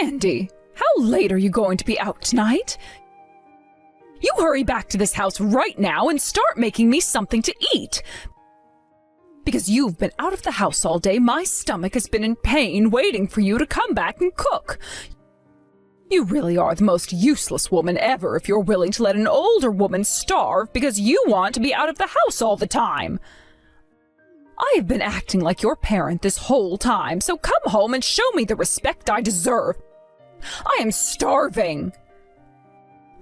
Mandy, how late are you going to be out tonight? You hurry back to this house right now and start making me something to eat. Because you've been out of the house all day, my stomach has been in pain waiting for you to come back and cook. You really are the most useless woman ever if you're willing to let an older woman starve because you want to be out of the house all the time. I have been acting like your parent this whole time, so come home and show me the respect I deserve. I am starving.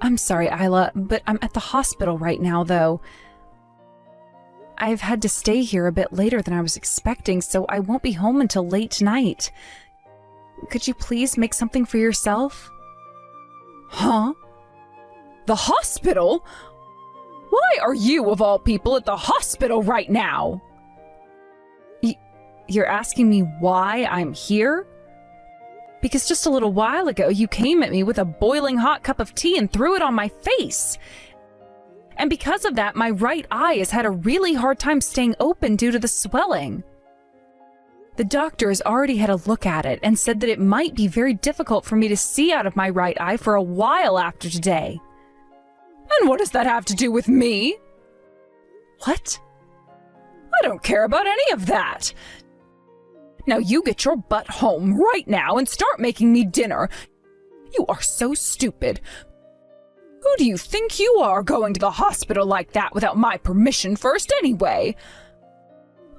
I'm sorry, Isla, but I'm at the hospital right now, though. I've had to stay here a bit later than I was expecting, so I won't be home until late tonight. Could you please make something for yourself? Huh? The hospital? Why are you, of all people, at the hospital right now? You're asking me why I'm here? Because just a little while ago, you came at me with a boiling hot cup of tea and threw it on my face. And because of that, my right eye has had a really hard time staying open due to the swelling. The doctor has already had a look at it and said that it might be very difficult for me to see out of my right eye for a while after today. And what does that have to do with me? What? I don't care about any of that. Now you get your butt home right now and start making me dinner. You are so stupid. Who do you think you are going to the hospital like that without my permission first anyway?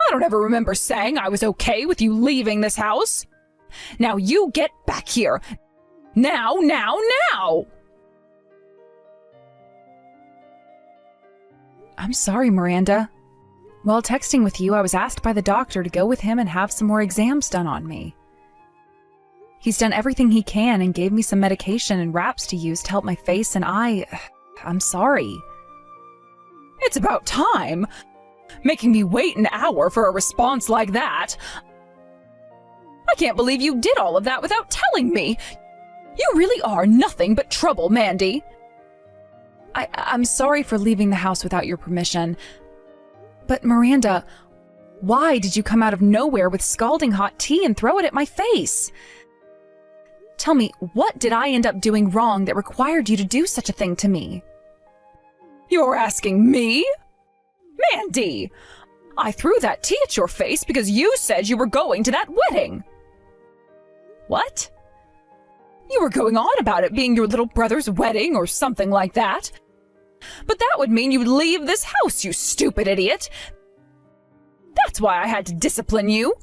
I don't ever remember saying I was okay with you leaving this house. Now you get back here. Now, now, now! I'm sorry, Miranda. While texting with you, I was asked by the doctor to go with him and have some more exams done on me. He's done everything he can and gave me some medication and wraps to use to help my face and I'm sorry. It's about time. Making me wait an hour for a response like that. I can't believe you did all of that without telling me. You really are nothing but trouble, Mandy. I'm sorry for leaving the house without your permission. But Miranda, why did you come out of nowhere with scalding hot tea and throw it at my face? Tell me, what did I end up doing wrong that required you to do such a thing to me? You're asking me? Mandy! I threw that tea at your face because you said you were going to that wedding. What? You were going on about it being your little brother's wedding or something like that. But that would mean you'd leave this house, you stupid idiot. That's why I had to discipline you.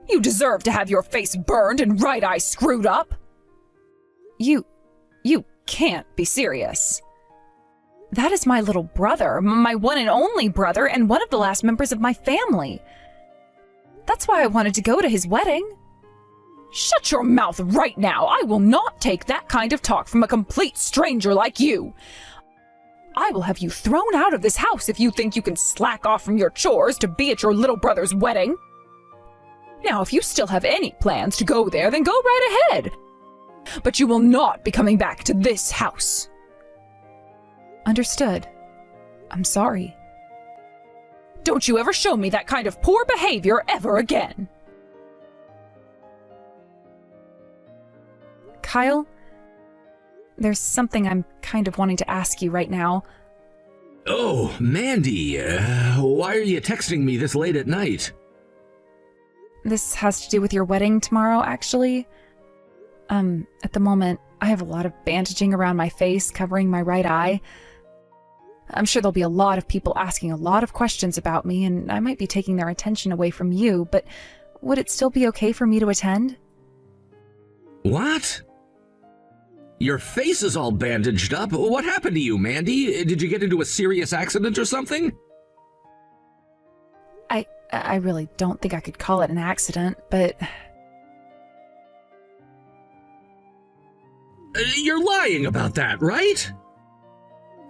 You deserve to have your face burned and right eye screwed up. You can't be serious. That is my little brother, my one and only brother, and one of the last members of my family. That's why I wanted to go to his wedding. Shut your mouth right now. I will not take that kind of talk from a complete stranger like you. I will have you thrown out of this house if you think you can slack off from your chores to be at your little brother's wedding. Now, if you still have any plans to go there, then go right ahead. But you will not be coming back to this house. Understood. I'm sorry. Don't you ever show me that kind of poor behavior ever again. Kyle? There's something I'm kind of wanting to ask you right now. Oh, Mandy, why are you texting me this late at night? This has to do with your wedding tomorrow, actually. At the moment, I have a lot of bandaging around my face, covering my right eye. I'm sure there'll be a lot of people asking a lot of questions about me, and I might be taking their attention away from you, but would it still be okay for me to attend? What? Your face is all bandaged up. What happened to you, Mandy? Did you get into a serious accident or something? I really don't think I could call it an accident, but... You're lying about that, right?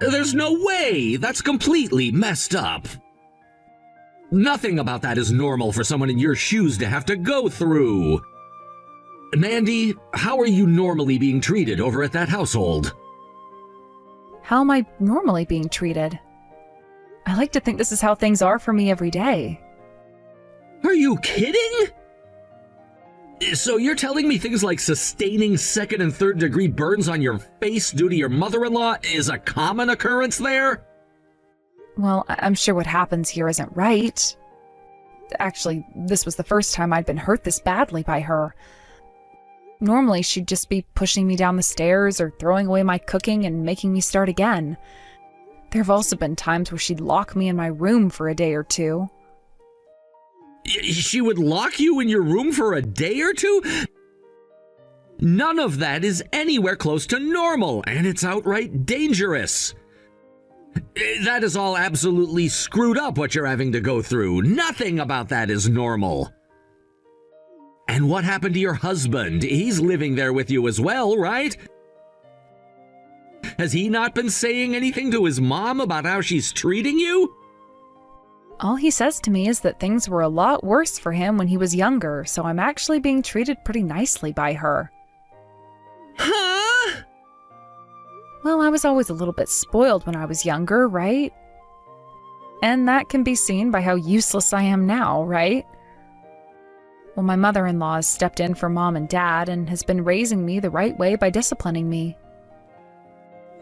There's no way! That's completely messed up. Nothing about that is normal for someone in your shoes to have to go through. Mandy, how are you normally being treated over at that household? How am I normally being treated? I like to think this is how things are for me every day. Are you kidding? So you're telling me things like sustaining second and third degree burns on your face due to your mother-in-law is a common occurrence there? Well, I'm sure what happens here isn't right. Actually, this was the first time I'd been hurt this badly by her. Normally, she'd just be pushing me down the stairs or throwing away my cooking and making me start again. There have also been times where she'd lock me in my room for a day or two. She would lock you in your room for a day or two? None of that is anywhere close to normal, and it's outright dangerous. That is all absolutely screwed up what you're having to go through. Nothing about that is normal. And what happened to your husband? He's living there with you as well, right? Has he not been saying anything to his mom about how she's treating you? All he says to me is that things were a lot worse for him when he was younger, so I'm actually being treated pretty nicely by her. Huh? Well, I was always a little bit spoiled when I was younger, right? And that can be seen by how useless I am now, right? Well, my mother-in-law has stepped in for Mom and Dad and has been raising me the right way by disciplining me.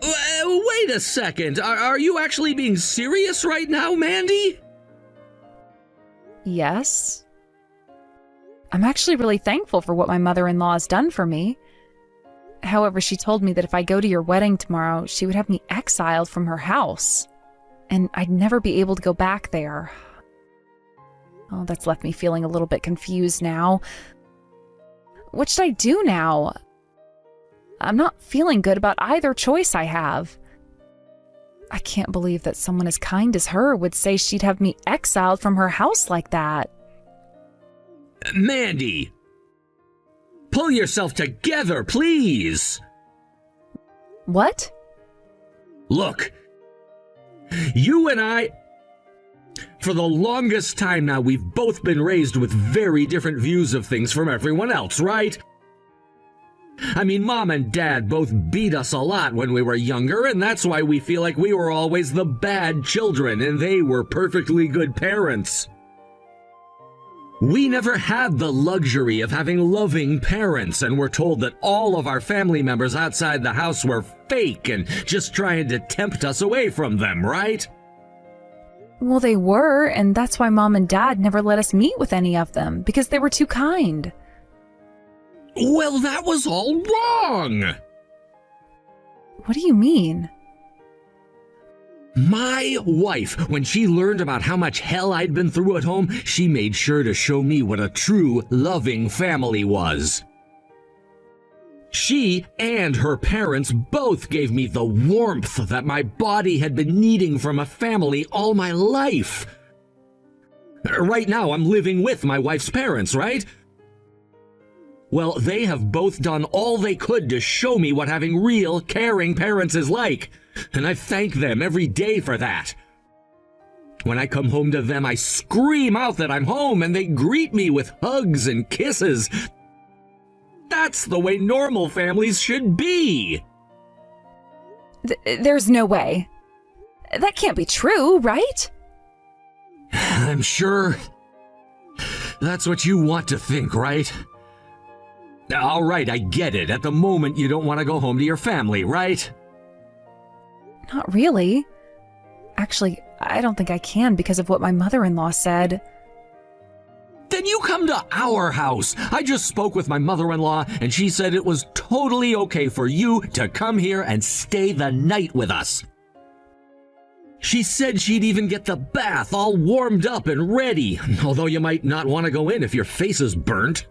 Wait a second. Are you actually being serious right now, Mandy? Yes. I'm actually really thankful for what my mother-in-law has done for me. However, she told me that if I go to your wedding tomorrow, she would have me exiled from her house, and I'd never be able to go back there. Oh, that's left me feeling a little bit confused now. What should I do now? I'm not feeling good about either choice I have. I can't believe that someone as kind as her would say she'd have me exiled from her house like that. Mandy! Pull yourself together, please! What? Look, you and I... For the longest time now, we've both been raised with very different views of things from everyone else, right? I mean, Mom and Dad both beat us a lot when we were younger, and that's why we feel like we were always the bad children and they were perfectly good parents. We never had the luxury of having loving parents, and were told that all of our family members outside the house were fake and just trying to tempt us away from them, right? Well, they were, and that's why Mom and Dad never let us meet with any of them, because they were too kind. Well, that was all wrong! What do you mean? My wife, when she learned about how much hell I'd been through at home, she made sure to show me what a true, loving family was. She and her parents both gave me the warmth that my body had been needing from a family all my life. Right now, I'm living with my wife's parents, right? Well, they have both done all they could to show me what having real, caring parents is like, and I thank them every day for that. When I come home to them, I scream out that I'm home, and they greet me with hugs and kisses. That's the way normal families should be. There's no way. That can't be true, right? I'm sure that's what you want to think, right? All right, I get it. At the moment, you don't want to go home to your family, right? Not really. Actually, I don't think I can because of what my mother-in-law said. Then you come to our house. I just spoke with my mother-in-law, and she said it was totally okay for you to come here and stay the night with us. She said she'd even get the bath all warmed up and ready, although you might not want to go in if your face is burnt.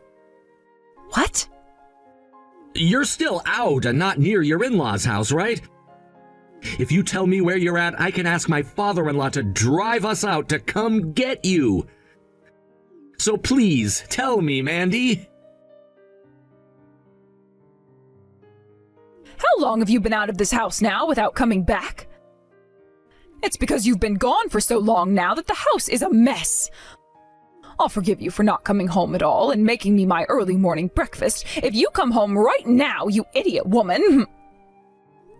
What? You're still out and not near your in-laws' house, right? If you tell me where you're at, I can ask my father-in-law to drive us out to come get you. So please, tell me, Mandy. How long have you been out of this house now without coming back? It's because you've been gone for so long now that the house is a mess. I'll forgive you for not coming home at all and making me my early morning breakfast if you come home right now, you idiot woman.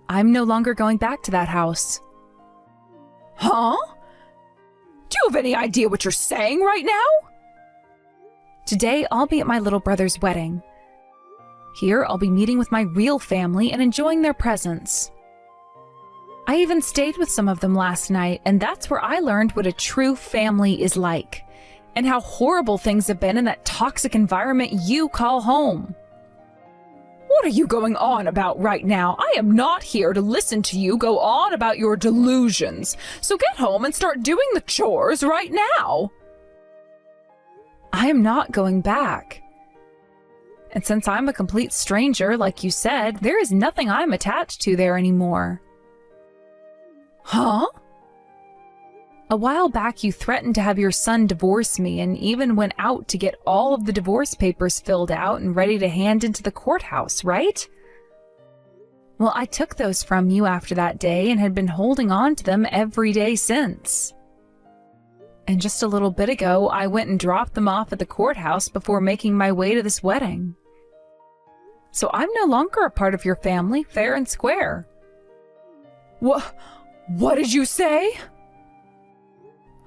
I'm no longer going back to that house. Huh? Do you have any idea what you're saying right now? Today, I'll be at my little brother's wedding. Here, I'll be meeting with my real family and enjoying their presence. I even stayed with some of them last night, and that's where I learned what a true family is like, and how horrible things have been in that toxic environment you call home. What are you going on about right now? I am not here to listen to you go on about your delusions, so get home and start doing the chores right now. I am not going back. And since I'm a complete stranger, like you said, there is nothing I'm attached to there anymore. Huh? A while back, you threatened to have your son divorce me and even went out to get all of the divorce papers filled out and ready to hand into the courthouse, right? Well, I took those from you after that day and had been holding on to them every day since. And just a little bit ago, I went and dropped them off at the courthouse before making my way to this wedding. So I'm no longer a part of your family, fair and square. What did you say?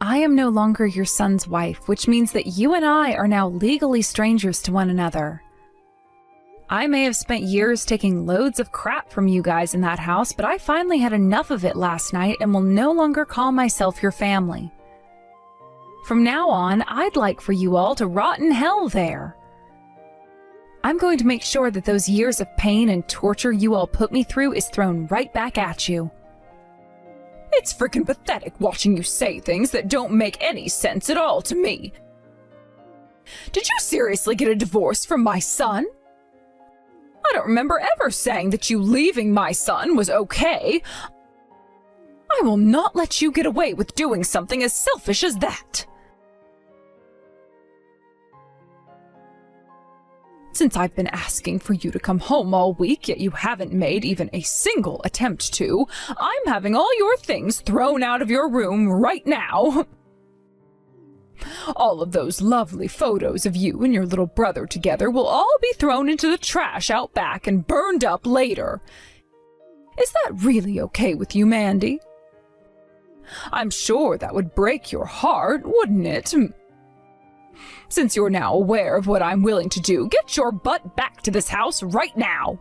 I am no longer your son's wife, which means that you and I are now legally strangers to one another. I may have spent years taking loads of crap from you guys in that house, but I finally had enough of it last night and will no longer call myself your family. From now on, I'd like for you all to rot in hell there. I'm going to make sure that those years of pain and torture you all put me through is thrown right back at you. It's freaking pathetic watching you say things that don't make any sense at all to me. Did you seriously get a divorce from my son? I don't remember ever saying that you leaving my son was okay. I will not let you get away with doing something as selfish as that. Since I've been asking for you to come home all week, yet you haven't made even a single attempt to, I'm having all your things thrown out of your room right now. All of those lovely photos of you and your little brother together will all be thrown into the trash out back and burned up later. Is that really okay with you, Mandy? I'm sure that would break your heart, wouldn't it? Since you're now aware of what I'm willing to do, get your butt back to this house right now.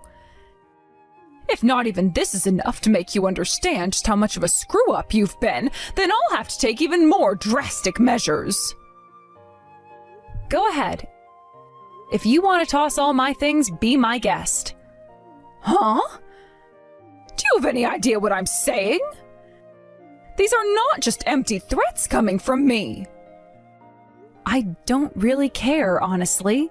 If not even this is enough to make you understand just how much of a screw-up you've been, then I'll have to take even more drastic measures. Go ahead. If you want to toss all my things, be my guest. Huh? Do you have any idea what I'm saying? These are not just empty threats coming from me. I don't really care, honestly.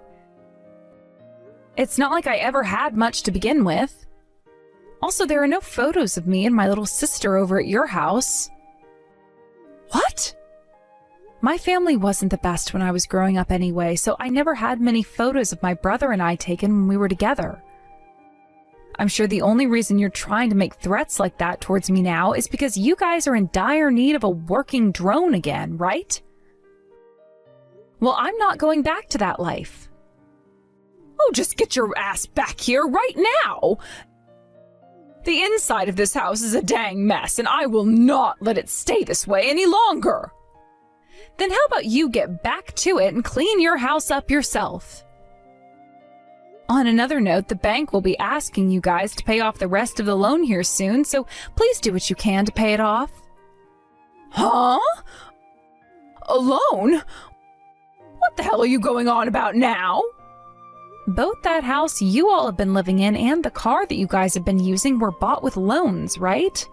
It's not like I ever had much to begin with. Also, there are no photos of me and my little sister over at your house. What? My family wasn't the best when I was growing up anyway, so I never had many photos of my brother and I taken when we were together. I'm sure the only reason you're trying to make threats like that towards me now is because you guys are in dire need of a working drone again, right? Well, I'm not going back to that life. Oh, just get your ass back here right now! The inside of this house is a dang mess, and I will not let it stay this way any longer. Then how about you get back to it and clean your house up yourself? On another note, the bank will be asking you guys to pay off the rest of the loan here soon, so please do what you can to pay it off. Huh? A loan? What the hell are you going on about now? Both that house you all have been living in and the car that you guys have been using were bought with loans, right?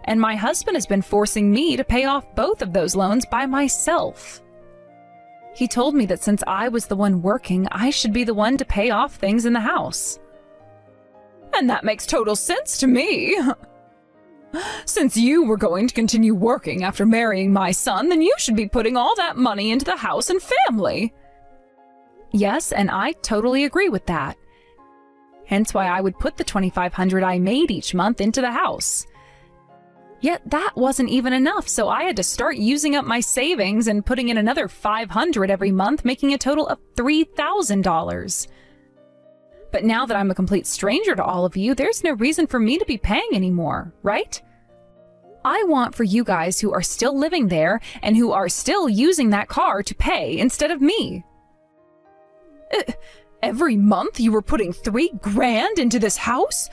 And my husband has been forcing me to pay off both of those loans by myself. He told me that since I was the one working, I should be the one to pay off things in the house. And that makes total sense to me. Since you were going to continue working after marrying my son, then you should be putting all that money into the house and family. Yes, and I totally agree with that. Hence why I would put the $2,500 I made each month into the house. Yet that wasn't even enough, so I had to start using up my savings and putting in another $500 every month, making a total of $3,000. But now that I'm a complete stranger to all of you, there's no reason for me to be paying anymore, right? I want for you guys who are still living there and who are still using that car to pay instead of me. Every month you were putting $3,000 into this house?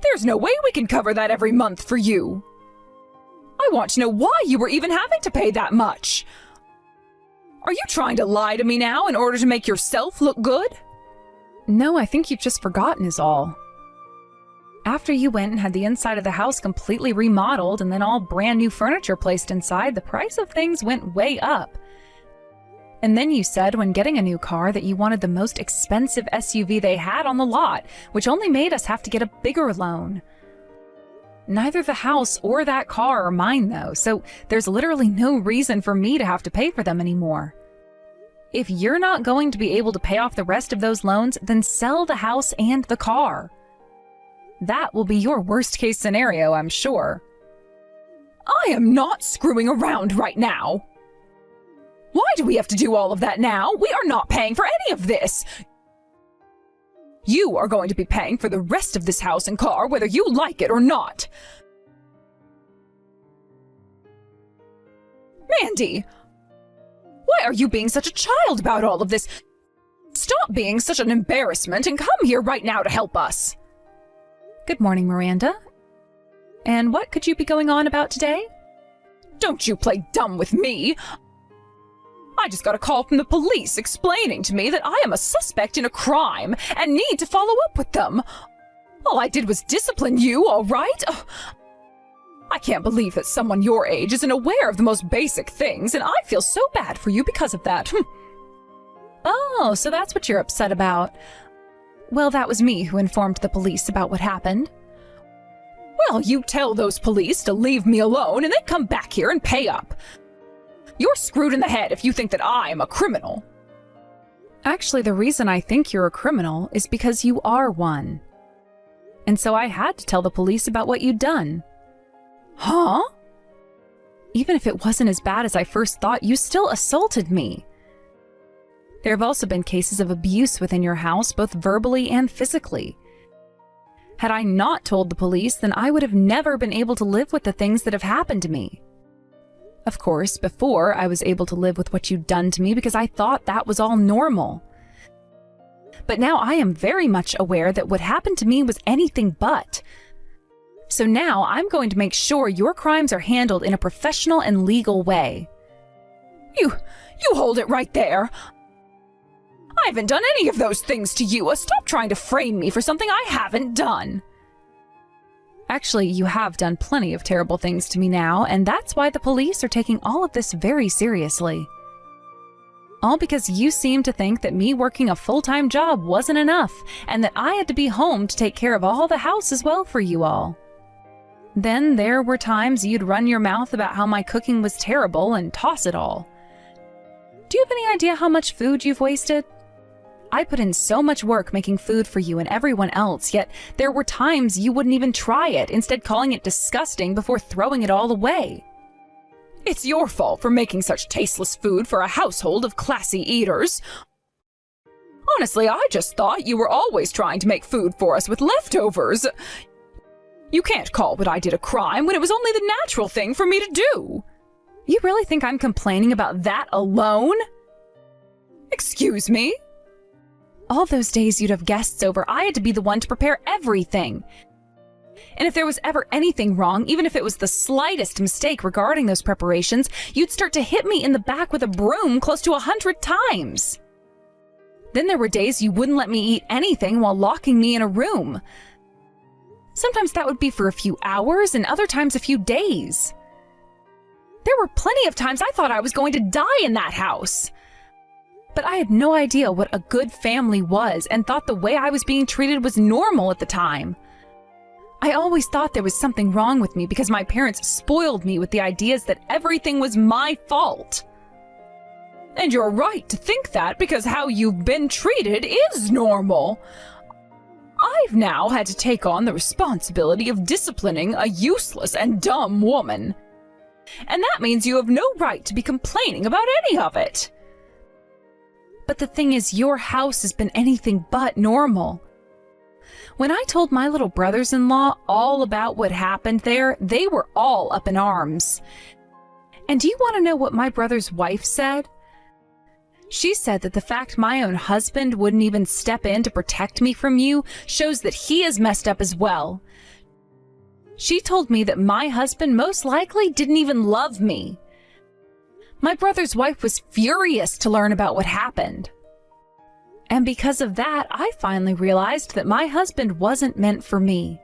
There's no way we can cover that every month for you. I want to know why you were even having to pay that much. Are you trying to lie to me now in order to make yourself look good? No, I think you've just forgotten is all. After you went and had the inside of the house completely remodeled and then all brand new furniture placed inside, the price of things went way up. And then you said when getting a new car that you wanted the most expensive SUV they had on the lot, which only made us have to get a bigger loan. Neither the house or that car are mine though, so there's literally no reason for me to have to pay for them anymore. If you're not going to be able to pay off the rest of those loans, then sell the house and the car. That will be your worst case scenario, I'm sure. I am not screwing around right now. Why do we have to do all of that now? We are not paying for any of this. You are going to be paying for the rest of this house and car, whether you like it or not. Mandy, why are you being such a child about all of this? Stop being such an embarrassment and come here right now to help us. Good morning, Miranda. And what could you be going on about today? Don't you play dumb with me. I just got a call from the police explaining to me that I am a suspect in a crime and need to follow up with them. All I did was discipline you, all right? Ugh. I can't believe that someone your age isn't aware of the most basic things, and I feel so bad for you because of that. Oh, so that's what you're upset about. Well, that was me who informed the police about what happened. Well, you tell those police to leave me alone and then come back here and pay up. You're screwed in the head if you think that I am a criminal. Actually, the reason I think you're a criminal is because you are one. And so I had to tell the police about what you'd done. Huh? Even if it wasn't as bad as I first thought, you still assaulted me. There have also been cases of abuse within your house, both verbally and physically. Had I not told the police, then I would have never been able to live with the things that have happened to me. Of course, before, I was able to live with what you'd done to me because I thought that was all normal. But now I am very much aware that what happened to me was anything but. So now I'm going to make sure your crimes are handled in a professional and legal way. You hold it right there. I haven't done any of those things to you. Stop trying to frame me for something I haven't done. Actually, you have done plenty of terrible things to me now, and that's why the police are taking all of this very seriously. All because you seem to think that me working a full-time job wasn't enough, and that I had to be home to take care of all the house as well for you all. Then there were times you'd run your mouth about how my cooking was terrible and toss it all. Do you have any idea how much food you've wasted? I put in so much work making food for you and everyone else, yet there were times you wouldn't even try it, instead calling it disgusting before throwing it all away. It's your fault for making such tasteless food for a household of classy eaters. Honestly, I just thought you were always trying to make food for us with leftovers. You can't call what I did a crime when it was only the natural thing for me to do. You really think I'm complaining about that alone? Excuse me? All those days you'd have guests over, I had to be the one to prepare everything. And if there was ever anything wrong, even if it was the slightest mistake regarding those preparations, you'd start to hit me in the back with a broom close to 100 times. Then there were days you wouldn't let me eat anything while locking me in a room. Sometimes that would be for a few hours, and other times a few days. There were plenty of times I thought I was going to die in that house. But I had no idea what a good family was and thought the way I was being treated was normal at the time. I always thought there was something wrong with me because my parents spoiled me with the ideas that everything was my fault. And you're right to think that because how you've been treated is normal. I've now had to take on the responsibility of disciplining a useless and dumb woman. And that means you have no right to be complaining about any of it. But the thing is, your house has been anything but normal. When I told my little brothers-in-law all about what happened there, they were all up in arms. And do you want to know what my brother's wife said? She said that the fact my own husband wouldn't even step in to protect me from you shows that he is messed up as well. She told me that my husband most likely didn't even love me. My brother's wife was furious to learn about what happened. And because of that, I finally realized that my husband wasn't meant for me.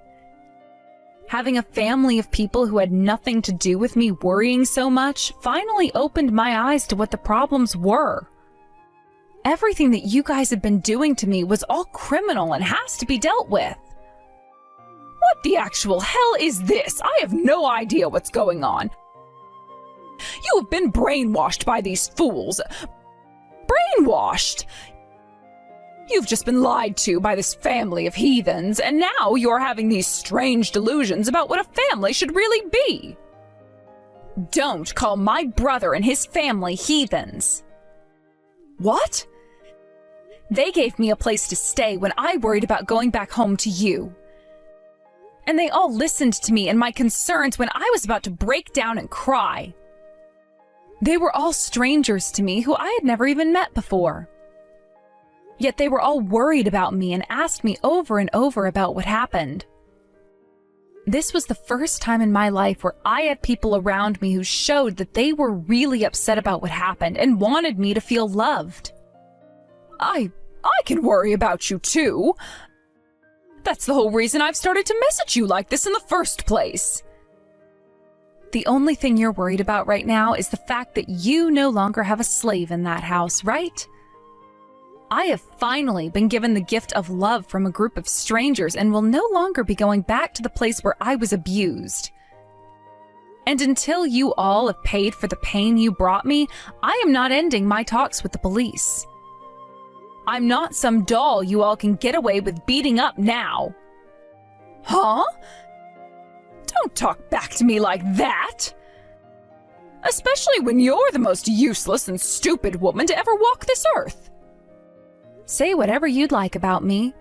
Having a family of people who had nothing to do with me worrying so much finally opened my eyes to what the problems were. Everything that you guys have been doing to me was all criminal and has to be dealt with. What the actual hell is this? I have no idea what's going on. You have been brainwashed by these fools. Brainwashed! You've just been lied to by this family of heathens, and now you're having these strange delusions about what a family should really be. Don't call my brother and his family heathens. What? They gave me a place to stay when I worried about going back home to you. And they all listened to me and my concerns when I was about to break down and cry. They were all strangers to me who I had never even met before. Yet they were all worried about me and asked me over and over about what happened. This was the first time in my life where I had people around me who showed that they were really upset about what happened and wanted me to feel loved. I can worry about you too. That's the whole reason I've started to message you like this in the first place. The only thing you're worried about right now is the fact that you no longer have a slave in that house, right? I have finally been given the gift of love from a group of strangers and will no longer be going back to the place where I was abused. And until you all have paid for the pain you brought me, I am not ending my talks with the police. I'm not some doll you all can get away with beating up now. Huh? Don't talk back to me like that. Especially when you're the most useless and stupid woman to ever walk this earth. Say whatever you'd like about me,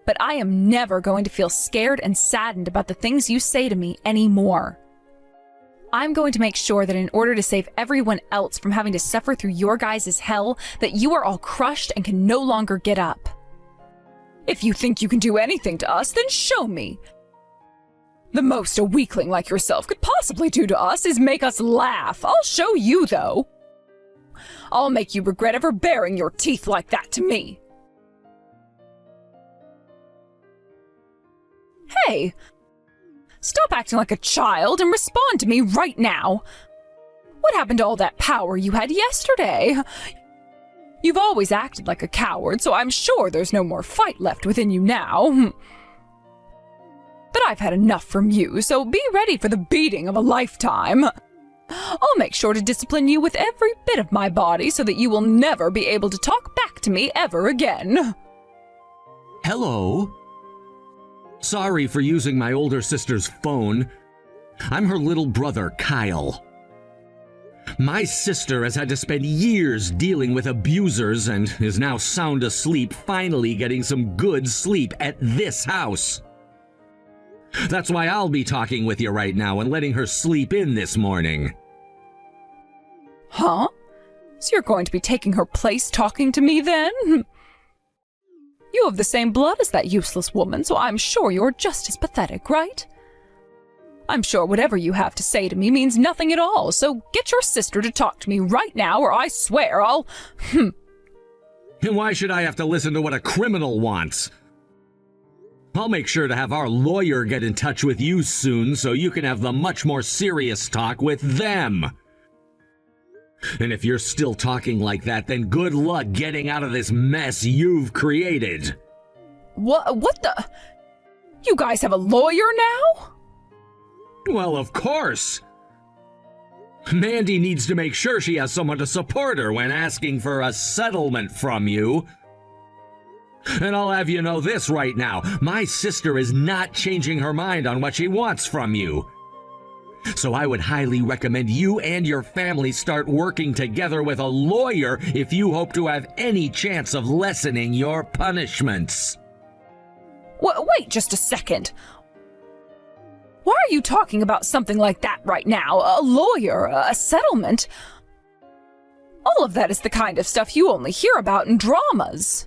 but I am never going to feel scared and saddened about the things you say to me anymore. I'm going to make sure that in order to save everyone else from having to suffer through your guys' hell, that you are all crushed and can no longer get up. If you think you can do anything to us, then show me. The most a weakling like yourself could possibly do to us is make us laugh. I'll show you, though. I'll make you regret ever baring your teeth like that to me. Hey! Stop acting like a child and respond to me right now. What happened to all that power you had yesterday? You've always acted like a coward, so I'm sure there's no more fight left within you now. But I've had enough from you, so be ready for the beating of a lifetime. I'll make sure to discipline you with every bit of my body so that you will never be able to talk back to me ever again. Hello? Sorry for using my older sister's phone. I'm her little brother, Kyle. My sister has had to spend years dealing with abusers and is now sound asleep, finally getting some good sleep at this house. That's why I'll be talking with you right now and letting her sleep in this morning. Huh? So you're going to be taking her place talking to me then? You have the same blood as that useless woman, so I'm sure you're just as pathetic, right? I'm sure whatever you have to say to me means nothing at all, so get your sister to talk to me right now or I swear I'll... And why should I have to listen to what a criminal wants? I'll make sure to have our lawyer get in touch with you soon so you can have the much more serious talk with them. And if you're still talking like that, then good luck getting out of this mess you've created. What the... You guys have a lawyer now? Well, of course. Mandy needs to make sure she has someone to support her when asking for a settlement from you. And I'll have you know this right now. My sister is not changing her mind on what she wants from you. So I would highly recommend you and your family start working together with a lawyer if you hope to have any chance of lessening your punishments. Wait just a second. Why are you talking about something like that right now? A lawyer, a settlement? All of that is the kind of stuff you only hear about in dramas.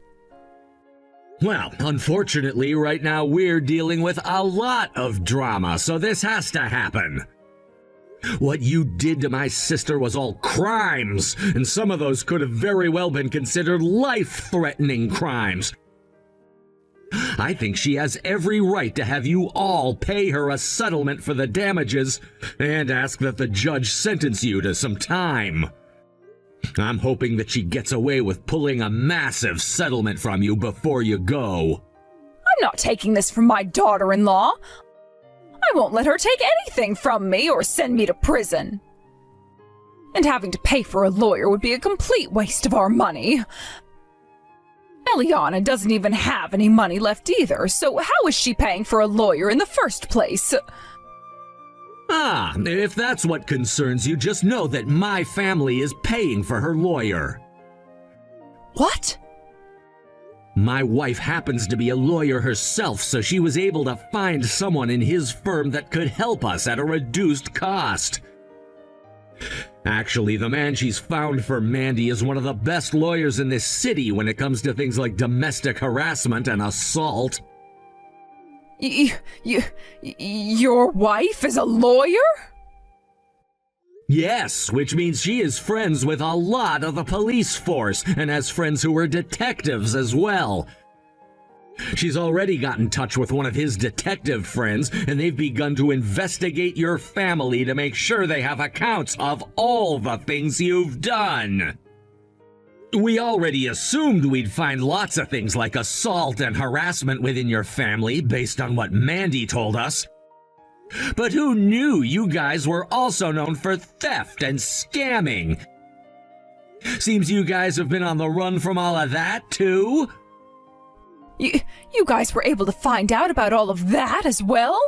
Well, unfortunately, right now we're dealing with a lot of drama, so this has to happen. What you did to my sister was all crimes, and some of those could have very well been considered life-threatening crimes. I think she has every right to have you all pay her a settlement for the damages and ask that the judge sentence you to some time. I'm hoping that she gets away with pulling a massive settlement from you before you go. I'm not taking this from my daughter-in-law. I won't let her take anything from me or send me to prison. And having to pay for a lawyer would be a complete waste of our money. Eliana doesn't even have any money left either, so how is she paying for a lawyer in the first place? Ah, if that's what concerns you, just know that my family is paying for her lawyer. What? My wife happens to be a lawyer herself, so she was able to find someone in his firm that could help us at a reduced cost. Actually, the man she's found for Mandy is one of the best lawyers in this city when it comes to things like domestic harassment and assault. Your wife is a lawyer? Yes, which means she is friends with a lot of the police force and has friends who are detectives as well. She's already got in touch with one of his detective friends, and they've begun to investigate your family to make sure they have accounts of all the things you've done. We already assumed we'd find lots of things like assault and harassment within your family based on what Mandy told us. But who knew you guys were also known for theft and scamming? Seems you guys have been on the run from all of that, too? You guys were able to find out about all of that as well?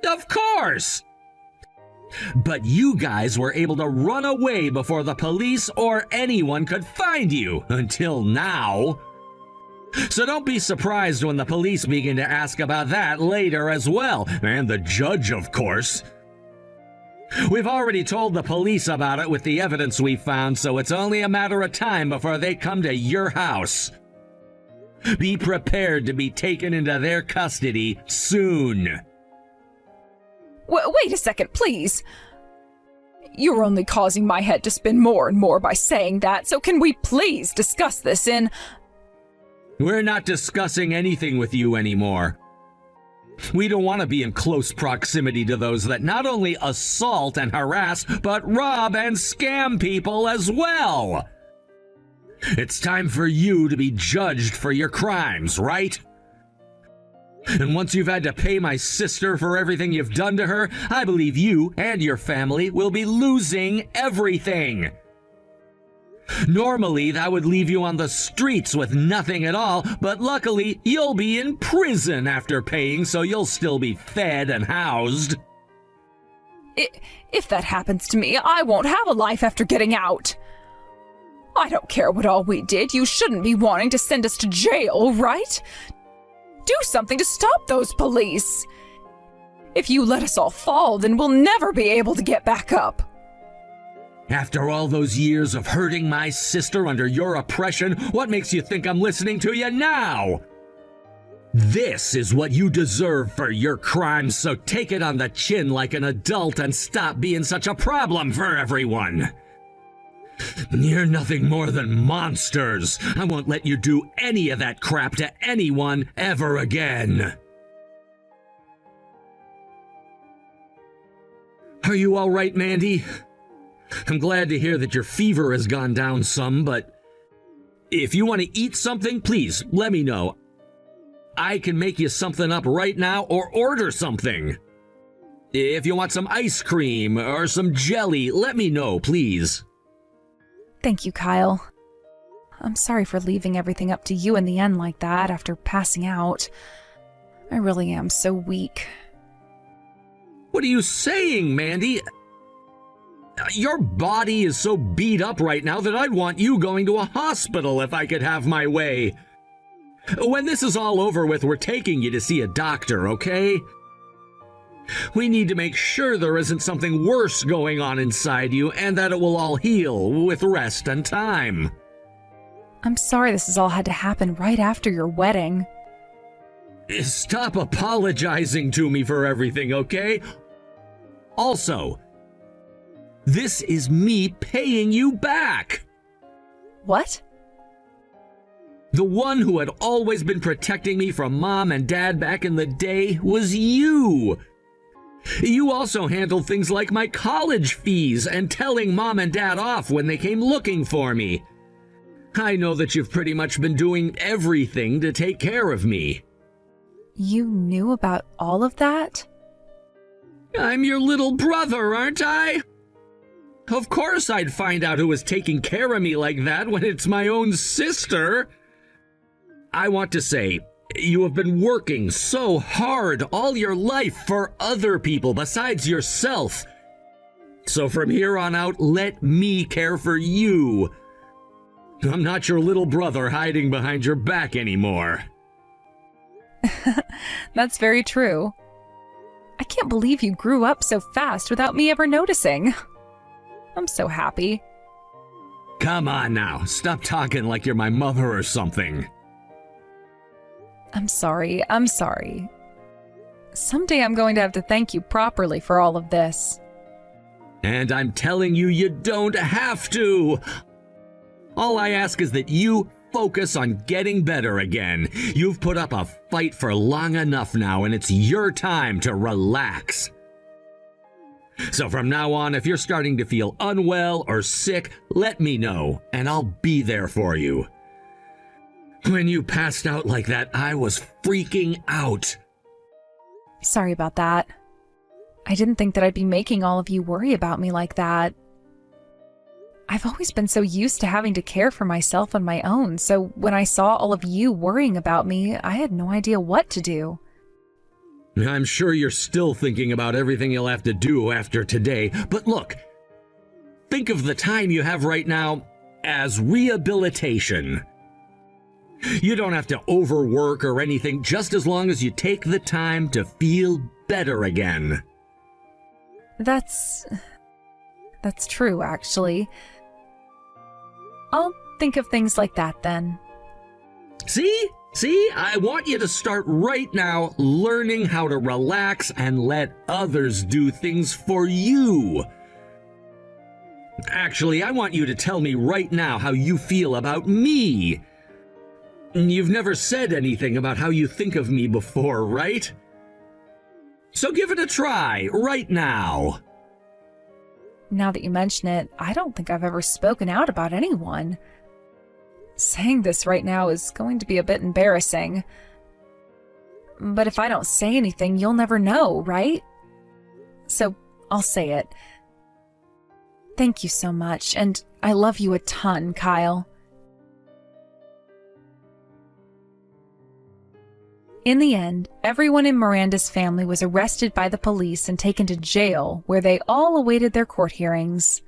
Of course! But you guys were able to run away before the police or anyone could find you, until now. So don't be surprised when the police begin to ask about that later as well, and the judge, of course. We've already told the police about it with the evidence we found, so it's only a matter of time before they come to your house. Be prepared to be taken into their custody soon. Wait a second, please. You're only causing my head to spin more and more by saying that, so can we please discuss this in... We're not discussing anything with you anymore. We don't want to be in close proximity to those that not only assault and harass, but rob and scam people as well. It's time for you to be judged for your crimes, right? And once you've had to pay my sister for everything you've done to her, I believe you and your family will be losing everything. Normally, that would leave you on the streets with nothing at all, but luckily, you'll be in prison after paying, so you'll still be fed and housed. If that happens to me, I won't have a life after getting out. I don't care what all we did. You shouldn't be wanting to send us to jail, right? Do something to stop those police. If you let us all fall, then we'll never be able to get back up. After all those years of hurting my sister under your oppression, what makes you think I'm listening to you now? This is what you deserve for your crimes, so take it on the chin like an adult and stop being such a problem for everyone. You're nothing more than monsters. I won't let you do any of that crap to anyone ever again. Are you all right, Mandy? I'm glad to hear that your fever has gone down some, but if you want to eat something, please let me know. I can make you something up right now or order something. If you want some ice cream or some jelly, let me know, please. Thank you, Kyle. I'm sorry for leaving everything up to you in the end like that after passing out. I really am so weak. What are you saying, Mandy? Your body is so beat up right now that I'd want you going to a hospital if I could have my way. When this is all over with, we're taking you to see a doctor, okay? We need to make sure there isn't something worse going on inside you and that it will all heal with rest and time. I'm sorry this has all had to happen right after your wedding. Stop apologizing to me for everything, okay? Also, this is me paying you back. What? The one who had always been protecting me from Mom and Dad back in the day was you. You also handled things like my college fees and telling Mom and Dad off when they came looking for me. I know that you've pretty much been doing everything to take care of me. You knew about all of that? I'm your little brother, aren't I? Of course I'd find out who was taking care of me like that when it's my own sister. I want to say, you have been working so hard all your life for other people besides yourself. So from here on out, let me care for you. I'm not your little brother hiding behind your back anymore. That's very true. I can't believe you grew up so fast without me ever noticing. I'm so happy. Come on now, stop talking like you're my mother or something. I'm sorry. Someday I'm going to have to thank you properly for all of this. And I'm telling you, you don't have to. All I ask is that you focus on getting better again. You've put up a fight for long enough now, and it's your time to relax. So from now on, if you're starting to feel unwell or sick, let me know, and I'll be there for you. When you passed out like that, I was freaking out. Sorry about that. I didn't think that I'd be making all of you worry about me like that. I've always been so used to having to care for myself on my own, so when I saw all of you worrying about me, I had no idea what to do. I'm sure you're still thinking about everything you'll have to do after today, but look, think of the time you have right now as rehabilitation. You don't have to overwork or anything, just as long as you take the time to feel better again. That's true, actually. I'll think of things like that then. See, I want you to start right now learning how to relax and let others do things for you. Actually, I want you to tell me right now how you feel about me. You've never said anything about how you think of me before, right? So give it a try right now. Now that you mention it, I don't think I've ever spoken out about anyone. Saying this right now is going to be a bit embarrassing. But if I don't say anything, you'll never know, right? So I'll say it. Thank you so much, and I love you a ton, Kyle. In the end, everyone in Miranda's family was arrested by the police and taken to jail, where they all awaited their court hearings.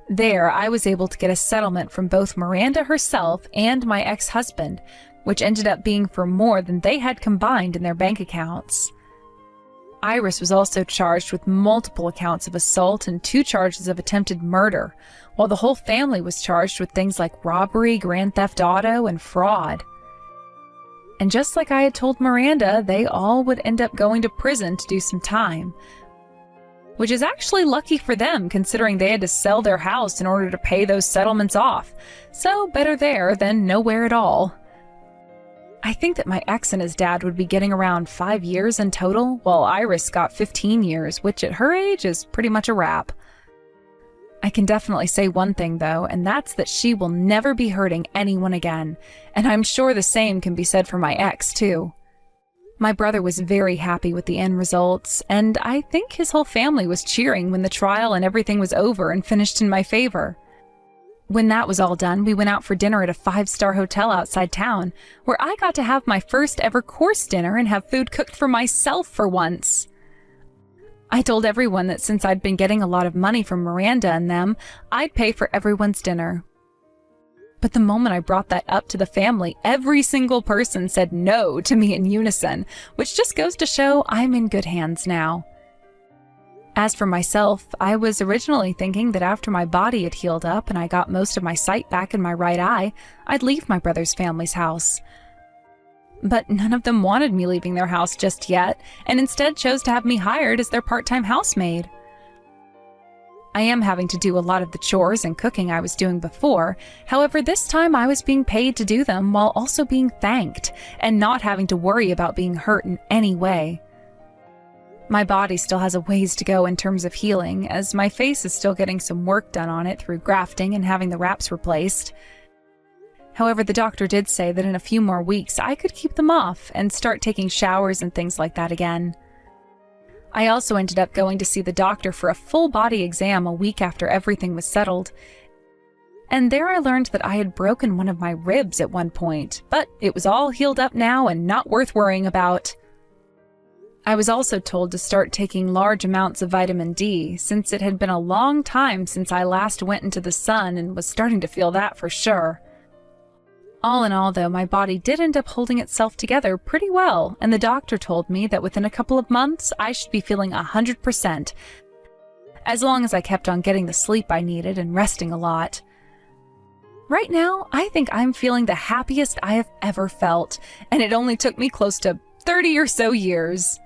There, I was able to get a settlement from both Miranda herself and my ex-husband, which ended up being for more than they had combined in their bank accounts. Iris was also charged with multiple accounts of assault and 2 charges of attempted murder, while the whole family was charged with things like robbery, grand theft auto, and fraud. And just like I had told Miranda, they all would end up going to prison to do some time. Which is actually lucky for them, considering they had to sell their house in order to pay those settlements off. So better there than nowhere at all. I think that my ex and his dad would be getting around 5 years in total, while Iris got 15 years, which at her age is pretty much a wrap. I can definitely say one thing, though, and that's that she will never be hurting anyone again, and I'm sure the same can be said for my ex, too. My brother was very happy with the end results, and I think his whole family was cheering when the trial and everything was over and finished in my favor. When that was all done, we went out for dinner at a 5-star hotel outside town, where I got to have my first ever course dinner and have food cooked for myself for once. I told everyone that since I'd been getting a lot of money from Miranda and them, I'd pay for everyone's dinner. But the moment I brought that up to the family, every single person said no to me in unison, which just goes to show I'm in good hands now. As for myself, I was originally thinking that after my body had healed up and I got most of my sight back in my right eye, I'd leave my brother's family's house. But none of them wanted me leaving their house just yet, and instead chose to have me hired as their part-time housemaid. I am having to do a lot of the chores and cooking I was doing before. However, this time I was being paid to do them while also being thanked and not having to worry about being hurt in any way. My body still has a ways to go in terms of healing, as my face is still getting some work done on it through grafting and having the wraps replaced. However, the doctor did say that in a few more weeks I could keep them off and start taking showers and things like that again. I also ended up going to see the doctor for a full body exam a week after everything was settled. And there I learned that I had broken one of my ribs at one point, but it was all healed up now and not worth worrying about. I was also told to start taking large amounts of vitamin D, since it had been a long time since I last went into the sun and was starting to feel that for sure. All in all, though, my body did end up holding itself together pretty well, and the doctor told me that within a couple of months, I should be feeling 100%, as long as I kept on getting the sleep I needed and resting a lot. Right now, I think I'm feeling the happiest I have ever felt, and it only took me close to 30 or so years.